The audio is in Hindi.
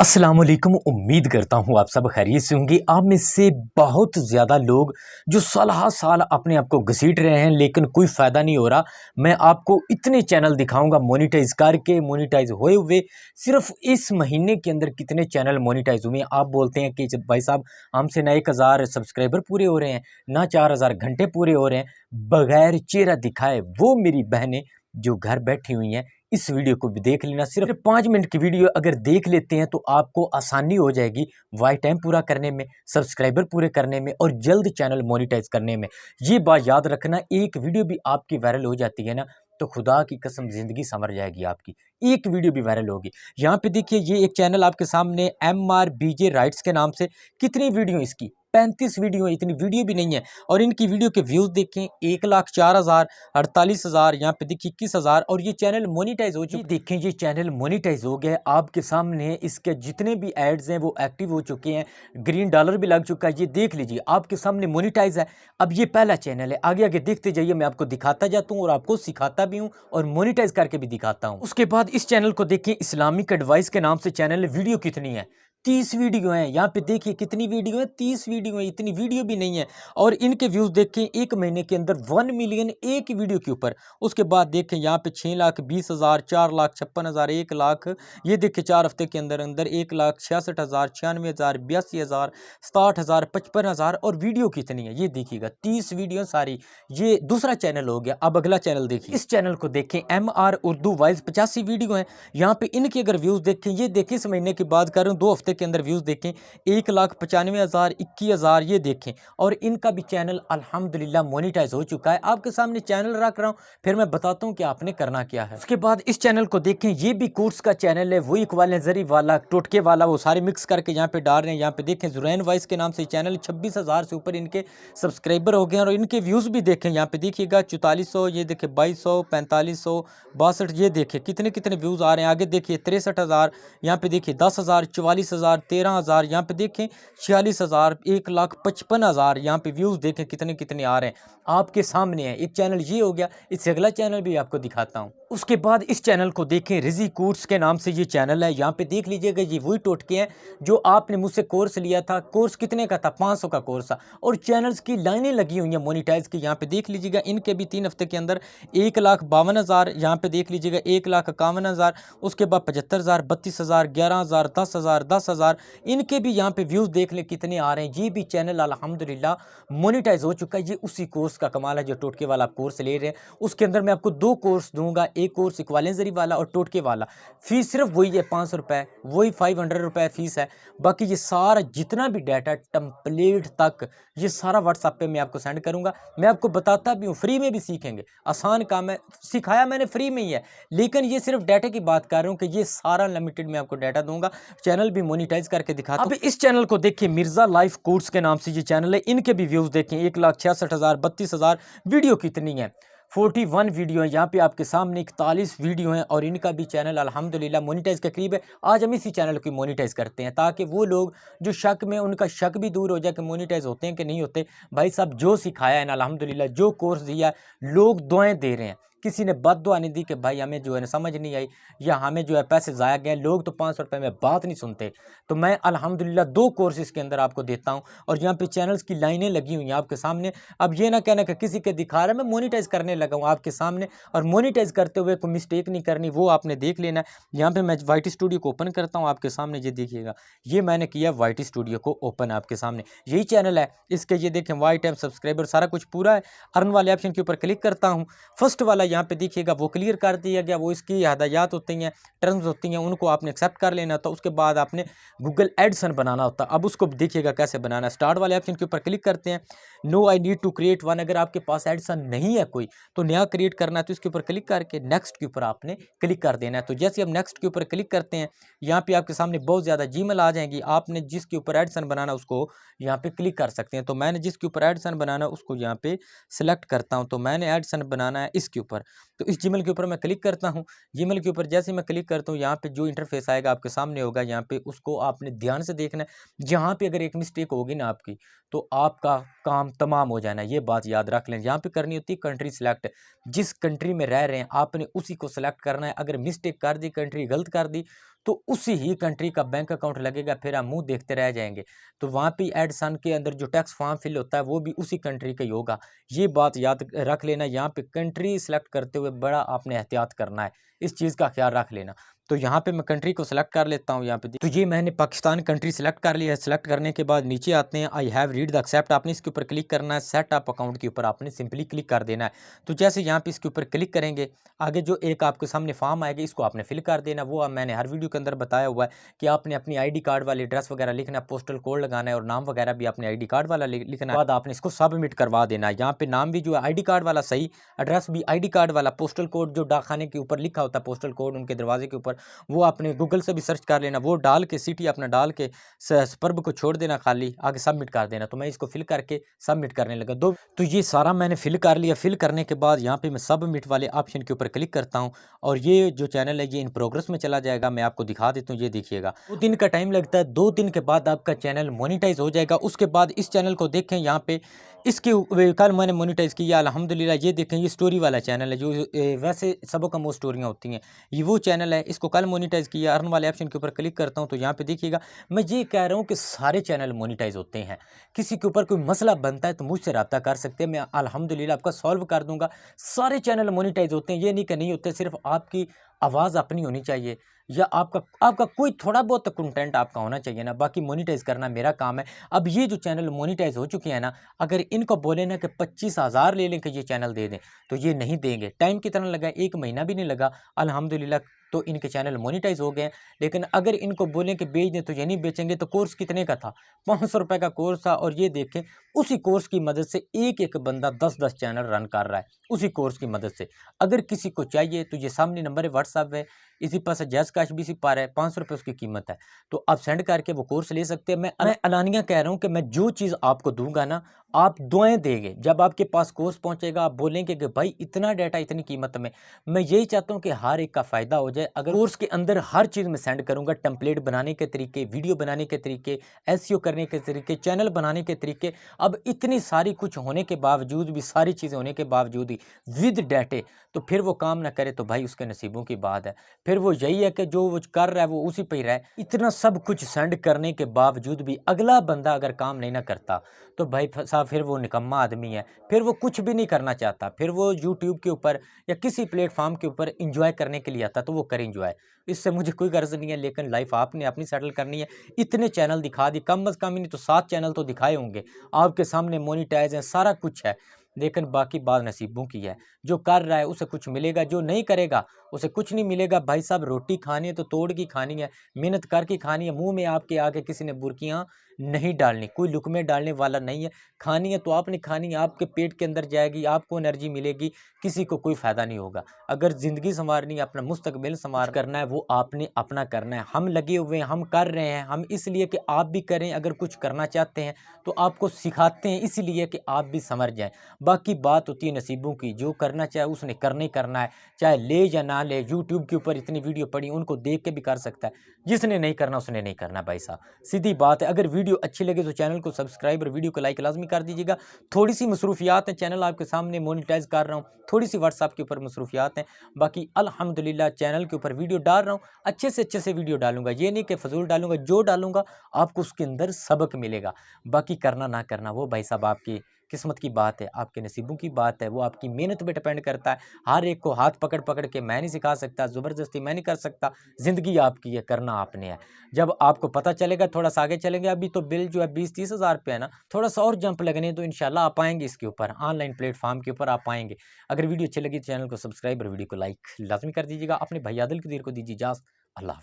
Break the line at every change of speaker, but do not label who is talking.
अस्सलाम वालेकुम। उम्मीद करता हूँ आप सब खैरियत से होंगे। आप में से बहुत ज़्यादा लोग जो साल अपने आप को घसीट रहे हैं लेकिन कोई फ़ायदा नहीं हो रहा। मैं आपको इतने चैनल दिखाऊंगा मोनेटाइज करके, मोनेटाइज हुए हुए। सिर्फ इस महीने के अंदर कितने चैनल मोनेटाइज हुए हैं। आप बोलते हैं कि भाई साहब हमसे ना 1000 सब्सक्राइबर पूरे हो रहे हैं, ना 4000 घंटे पूरे हो रहे हैं। बगैर चेहरा दिखाए वो मेरी बहनें जो घर बैठी हुई हैं, इस वीडियो को भी देख लेना। सिर्फ 5 मिनट की वीडियो अगर देख लेते हैं तो आपको आसानी हो जाएगी वाई टाइम पूरा करने में, सब्सक्राइबर पूरे करने में और जल्द चैनल मोनेटाइज करने में। ये बात याद रखना, एक वीडियो भी आपकी वायरल हो जाती है ना तो खुदा की कसम जिंदगी संवर जाएगी आपकी। एक वीडियो भी वायरल होगी। यहाँ पे देखिए, ये एक चैनल आपके सामने MRBJ राइट्स के नाम से, कितनी वीडियो इसकी 35 वीडियो है, इतनी वीडियो भी नहीं है। और इनकी वीडियो के व्यूज देखें 1,04,000, 48,000, यहाँ पे देखिए 21,000। और ये चैनल मोनेटाइज हो चुके, देखें ये चैनल मोनेटाइज हो गया आपके सामने। इसके जितने भी एड्स हैं वो एक्टिव हो चुके हैं, ग्रीन डॉलर भी लग चुका है। ये देख लीजिए आपके सामने मोनेटाइज है। अब ये पहला चैनल है, आगे आगे देखते जाइए, मैं आपको दिखाता जाता हूँ और आपको सिखाता भी हूँ और मोनेटाइज करके भी दिखाता हूँ। उसके बाद इस चैनल को देखें, इस्लामिक एडवाइस के नाम से चैनल है। वीडियो कितनी है, 30 वीडियो हैं। यहाँ पे देखिए कितनी वीडियो है, 30 वीडियो है, इतनी वीडियो भी नहीं है। और इनके व्यूज देखें एक महीने के अंदर 1 मिलियन एक ही वीडियो के ऊपर। उसके बाद देखें यहाँ पे 6,20,000, 4,56,000, 1,00,000। ये देखें 4 हफ्ते के अंदर अंदर 1,66,000, 96,000, 82,000, 67,000, 55,000। और वीडियो कितनी है ये देखिएगा, 30 वीडियो सारी। ये दूसरा चैनल हो गया। अब अगला चैनल देखिए, इस चैनल को देखें, MR उर्दू वाइज 85 वीडियो है। यहाँ पे इनके अगर व्यूज देखें, ये देखें इस महीने की बात कर रहा हूँ, 2 हफ्ते के अंदर व्यूज देखें 1,95,000, 21,000 ये देखें। और इनका भी चैनल अल्हम्दुलिल्लाह मोनेटाइज हो चुका है। आपके सामने चैनल रख रहा हूँ, फिर मैं बताता हूँ कि आपने करना क्या है। उसके बाद इस चैनल को देखें, ये भी कोर्स का चैनल है, वही इक्वालेंजरी वाला, टोटके वाला, वो सारे मिक्स करके यहाँ पे डाल रहे हैं। यहाँ पे देखें जुरैन वाइस के नाम से चैनल, 26,000 से ऊपर इनके सब्सक्राइबर हो गए हैं। और इनके व्यूज भी देखें, यहाँ पे देखिएगा 4400, ये देखें 2200, 4500, 62, ये देखें कितने कितने व्यूज आ रहे हैं। आगे देखिए 63,000, यहाँ पे देखिए 10,000, 44,000, 13,000, यहाँ पे देखें 46,000, 1,55,000। यहाँ पे व्यूज देखें कितने कितने आ रहे हैं आपके सामने है। एक चैनल ये हो गया, इससे अगला चैनल भी आपको दिखाता हूँ। उसके बाद इस चैनल को देखें, रिजी कोर्स के नाम से ये चैनल है। यहाँ पे देख लीजिएगा, ये वही टोटके हैं जो आपने मुझसे कोर्स लिया था। कोर्स कितने का था, 500 का कोर्स था। और चैनल्स की लाइनें लगी हुई हैं मोनेटाइज की। यहाँ पे देख लीजिएगा, इनके भी 3 हफ्ते के अंदर 1,52,000, यहाँ पे देख लीजिएगा 1,51,000, उसके बाद 75,000, 32,000, 11,000, 10,000, 10,000। इनके भी यहाँ पे व्यूज देख ले कितने आ रहे हैं। ये भी चैनल अल्हम्दुलिल्लाह मोनेटाइज हो चुका है। ये उसी कोर्स का कमाल है जो टोटके वाला कोर्स ले रहे हैं। उसके अंदर मैं आपको 2 कोर्स दूंगा, एक कोर्स इक्वालेंजरी वाला और टोटके वाला। फीस सिर्फ वही है 500 रुपये, वही 500 रुपये फीस है। बाकी ये सारा जितना भी डाटा टेम्पलेट तक ये सारा व्हाट्सएप पे मैं आपको सेंड करूंगा। मैं आपको बताता भी हूँ, फ्री में भी सीखेंगे, आसान काम है, सिखाया मैंने फ्री में ही है। लेकिन ये सिर्फ डाटा की बात कर रहा हूँ कि ये सारा लिमिटेड मैं आपको डाटा दूंगा। चैनल भी मोनेटाइज करके दिखाता हूँ। अब इस चैनल को देखिए, मिर्जा लाइफ कोर्स के नाम से ये चैनल है। इनके भी व्यूज देखें 1,66,000, 32,000। वीडियो कितनी है, 41 वीडियो है। यहाँ पे आपके सामने 41 वीडियो हैं। और इनका भी चैनल अल्हम्दुलिल्लाह मोनेटाइज के करीब है। आज हम इसी चैनल को मोनेटाइज करते हैं ताकि वो लोग जो शक में, उनका शक भी दूर हो जाए कि मोनेटाइज होते हैं कि नहीं होते। भाई साहब जो सिखाया है ना, अल्हम्दुलिल्लाह जो कोर्स दिया है, लोग दुआएं दे रहे हैं। किसी ने बद दुआ नहीं दी कि भाई हमें जो है ना समझ नहीं आई या हमें जो है पैसे ज़ाया गए। लोग तो 500 रुपये में बात नहीं सुनते। तो मैं अल्हम्दुलिल्लाह 2 कोर्सेज के अंदर आपको देता हूँ। और यहाँ पे चैनल्स की लाइनें लगी हुई हैं आपके सामने। अब ये ना कहना कि किसी के दिखा रहा है, मैं मोनेटाइज करने लगा हूँ आपके सामने। और मोनेटाइज करते हुए कोई मिस्टेक नहीं करनी, वो आपने देख लेना है। यहाँ पे मैं वाईटी स्टूडियो को ओपन करता हूँ आपके सामने, ये देखिएगा, ये मैंने किया वाईटी स्टूडियो को ओपन आपके सामने। यही चैनल है, इसके ये देखें वाई टाइम सब्सक्राइबर सारा कुछ पूरा है। अर्न वाले ऑप्शन के ऊपर क्लिक करता हूँ। फर्स्ट वाला यहाँ पे देखिएगा वो क्लियर कर दिया गया। वो इसकी हदायत होती हैं, टर्म्स होती हैं, उनको आपने एक्सेप्ट कर लेना होता है। उसके बाद आपने गूगल एडसन बनाना होता है। अब उसको देखिएगा कैसे बनाना है। स्टार्ट वाले ऑप्शन के ऊपर क्लिक करते हैं। No I need to create one, अगर आपके पास एडसन नहीं है कोई तो नया क्रिएट करना है तो इसके ऊपर क्लिक करके नेक्स्ट के ऊपर आपने क्लिक कर देना है। तो जैसे हम नेक्स्ट के ऊपर क्लिक करते हैं, यहाँ पे आपके सामने बहुत ज़्यादा जीमेल आ जाएंगी। आपने जिसके ऊपर एडसन बनाना उसको यहाँ पे क्लिक कर सकते हैं। तो मैंने जिसके ऊपर एडसन बनाना उसको यहाँ पे सिलेक्ट करता हूँ। तो मैंने एडसन बनाना है इसके ऊपर, तो इस जीमेल के ऊपर मैं क्लिक करता हूँ। जीमेल के ऊपर जैसे मैं क्लिक करता हूँ, यहाँ पे जो इंटरफेस आएगा आपके सामने होगा, यहाँ पे उसको आपने ध्यान से देखना है। यहाँ पे अगर एक मिस्टेक होगी ना आपकी तो आपका काम तमाम हो जाना है। ये बात याद रख लें। यहाँ पे करनी होती है कंट्री सिलेक्ट, जिस कंट्री में रह रहे हैं आपने उसी को सिलेक्ट करना है। अगर मिस्टेक कर दी, कंट्री गलत कर दी, तो उसी ही कंट्री का बैंक अकाउंट लगेगा, फिर आप मुंह देखते रह जाएंगे। तो वहाँ पे ऐड सन के अंदर जो टैक्स फॉर्म फिल होता है वो भी उसी कंट्री का ही होगा। ये बात याद रख लेना, यहाँ पे कंट्री सेलेक्ट करते हुए बड़ा आपने एहतियात करना है, इस चीज़ का ख्याल रख लेना। तो यहाँ पे मैं कंट्री को सिलेक्ट कर लेता हूँ। यहाँ पे तो ये मैंने पाकिस्तान कंट्री सेलेक्ट कर लिया है। सेलेक्ट करने के बाद नीचे आते हैं, I have read the accept, आपने इसके ऊपर क्लिक करना है। सेट अप अकाउंट के ऊपर आपने सिंपली क्लिक कर देना है। तो जैसे यहाँ पे इसके ऊपर क्लिक करेंगे, आगे जो एक आपके सामने फॉर्म आएगा, इसको आपने फिल कर देना। वो मैंने हर वीडियो के अंदर बताया हुआ है कि आपने अपनी ID कार्ड वाली एड्रेस वगैरह लिखना है, पोस्टल कोड लगाना है और नाम वगैरह भी अपने ID कार्ड वाला लिखना है। बाद आपने इसको सबमिट करवा देना है। यहाँ पे नाम भी जो है ID कार्ड वाला सही, एड्रेस भी ID कार्ड वाला, पोस्टल कोड जो डाकखाने के ऊपर लिखा होता है, पोस्टल कोड उनके दरवाजे के ऊपर, वो आपने गूगल से भी सर्च कर लेना, वो डाल के सिटी अपना डाल के स्पर्ब को छोड़ देना खाली, आगे सबमिट कर देना। तो मैं इसको फिल करके सबमिट करने लगा। तो ये सारा मैंने फिल कर लिया। फिल करने के बाद यहाँ पे मैं सबमिट वाले ऑप्शन के ऊपर क्लिक करता हूँ और ये जो चैनल है ये इन प्रोग्रेस में चला जाएगा। मैं आपको दिखा देता हूँ, ये देखिएगा 2 दिन का टाइम लगता है। 2 दिन के बाद आपका चैनल मोनेटाइज हो जाएगा। उसके बाद इस चैनल को देखें, यहाँ पे इसके कल मैंने मोनेटाइज किया अल्हम्दुलिल्लाह। ये देखें, ये स्टोरी वाला चैनल है, जो वैसे सबों का मुँह स्टोरियाँ होती हैं, ये वो चैनल है। इसको कल मोनेटाइज किया। अर्न वाले ऑप्शन के ऊपर क्लिक करता हूँ तो यहाँ पे देखिएगा, मैं ये कह रहा हूँ कि सारे चैनल मोनेटाइज होते हैं। किसी के ऊपर कोई मसला बनता है तो मुझसे रब्ता कर सकते हैं, मैं अल्हम्दुलिल्लाह आपका सॉल्व कर दूंगा। सारे चैनल मोनेटाइज होते हैं, ये नहीं कि नहीं होते। सिर्फ आपकी आवाज़ अपनी होनी चाहिए या आपका कोई थोड़ा बहुत कंटेंट आपका होना चाहिए ना, बाकी मोनेटाइज करना मेरा काम है। अब ये जो चैनल मोनेटाइज हो चुके हैं ना, अगर इनको बोले ना कि 25,000 ले लें कि ये चैनल दे दें, तो ये नहीं देंगे। टाइम कितना लगा, 1 महीना भी नहीं लगा अल्हम्दुलिल्लाह, तो इनके चैनल मोनेटाइज हो गए हैं। लेकिन अगर इनको बोलें कि बेच दें तो ये नहीं बेचेंगे। तो कोर्स कितने का था, 500 रुपये का कोर्स था, और ये देखें उसी कोर्स की मदद से एक एक बंदा 10-10 चैनल रन कर रहा है उसी कोर्स की मदद से। अगर किसी को चाहिए तो ये सामने नंबर है, व्हाट्सअप है, इसी पास जैस कैश भी इसी पार है, 500 रुपये उसकी कीमत है। तो आप सेंड करके वो कोर्स ले सकते हैं। मैं अलानिया कह रहा हूँ कि मैं जो चीज़ आपको दूंगा ना, आप दुआएं देंगे। जब आपके पास कोर्स पहुंचेगा आप बोलेंगे कि भाई इतना डाटा इतनी कीमत में। मैं यही चाहता हूं कि हर एक का फ़ायदा हो जाए। अगर कोर्स के अंदर हर चीज़ मैं सेंड करूंगा, टेम्पलेट बनाने के तरीके, वीडियो बनाने के तरीके, एसईओ करने के तरीके, चैनल बनाने के तरीके, अब इतनी सारी कुछ होने के बावजूद भी, सारी चीज़ें होने के बावजूद ही विद डाटे, तो फिर वो काम ना करे तो भाई उसके नसीबों की बात है। फिर वो यही है कि जो वो कर रहा है वो उसी पे ही रहे। इतना सब कुछ सेंड करने के बावजूद भी अगला बंदा अगर काम नहीं ना करता तो भाई साहब फिर वो निकम्मा आदमी है, फिर वो कुछ भी नहीं करना चाहता। फिर वो यूट्यूब के ऊपर या किसी प्लेटफॉर्म के ऊपर इंजॉय करने के लिए आता, तो वो करे इंजॉय, इससे मुझे कोई गर्ज नहीं है। लेकिन लाइफ आपने अपनी सेटल करनी है। इतने चैनल दिखा दी, कम अज़ कम ही नहीं तो 7 चैनल तो दिखाए होंगे आपके सामने, मोनिटाइज है, सारा कुछ है। लेकिन बाकी बात नसीबों की है। जो कर रहा है उसे कुछ मिलेगा, जो नहीं करेगा उसे कुछ नहीं मिलेगा। भाई साहब रोटी खानी है तो तोड़ की खानी है, मेहनत करके खानी है। मुंह में आपके आके किसी ने बुर्कियां नहीं डालनी, कोई लुकमे डालने वाला नहीं है। खानी है तो आपने खानी है, आपके पेट के अंदर जाएगी, आपको एनर्जी मिलेगी, किसी को कोई फ़ायदा नहीं होगा। अगर ज़िंदगी संवारनी है, अपना मुस्तकबिल संवार करना है, वो आपने अपना करना है। हम लगे हुए हैं, हम कर रहे हैं, हम इसलिए कि आप भी करें। अगर कुछ करना चाहते हैं तो आपको सिखाते हैं इसलिए कि आप भी समझ जाएं। बाकी बात होती है नसीबों की, जो करना चाहे उसने करने करना है, चाहे ले या ना ले। यूट्यूब के ऊपर इतनी वीडियो पड़ी, उनको देख के भी कर सकता है। जिसने नहीं करना उसने नहीं करना भाई साहब, सीधी बात है। अगर वीडियो अच्छी लगे तो चैनल को सब्सक्राइब और वीडियो को लाइक लाजमी कर दीजिएगा। थोड़ी सी मसरूफियात है, चैनल आपके सामने मोनेटाइज कर रहा हूँ, थोड़ी सी व्हाट्सएप के ऊपर मसरूफियात हैं। बाकी अल्हम्दुलिल्लाह चैनल के ऊपर वीडियो डाल रहा हूँ, अच्छे से वीडियो डालूंगा। ये नहीं कि फजूल डालूंगा, जो डालूंगा आपको उसके अंदर सबक मिलेगा। बाकी करना ना करना वो भाई साहब आपकी किस्मत की बात है, आपके नसीबों की बात है, वो आपकी मेहनत पे डिपेंड करता है। हर एक को हाथ पकड़ पकड़ के मैं नहीं सिखा सकता, ज़बरदस्ती मैं नहीं कर सकता। ज़िंदगी आपकी है, करना आपने है। जब आपको पता चलेगा, थोड़ा सा आगे चलेंगे। अभी तो बिल जो है 20-30 हज़ार रुपये है ना, थोड़ा सा और जंप लगने तो इंशाल्लाह आप आएंगे इसके ऊपर, ऑनलाइन प्लेटफॉर्म के ऊपर आप आएंगे। अगर वीडियो अच्छी लगी तो चैनल को सब्सक्राइब और वीडियो को लाइक लाजमी कर दीजिएगा। अपने भाई आदिल कदीर को दीजिए इजाज़त। अल्लाह।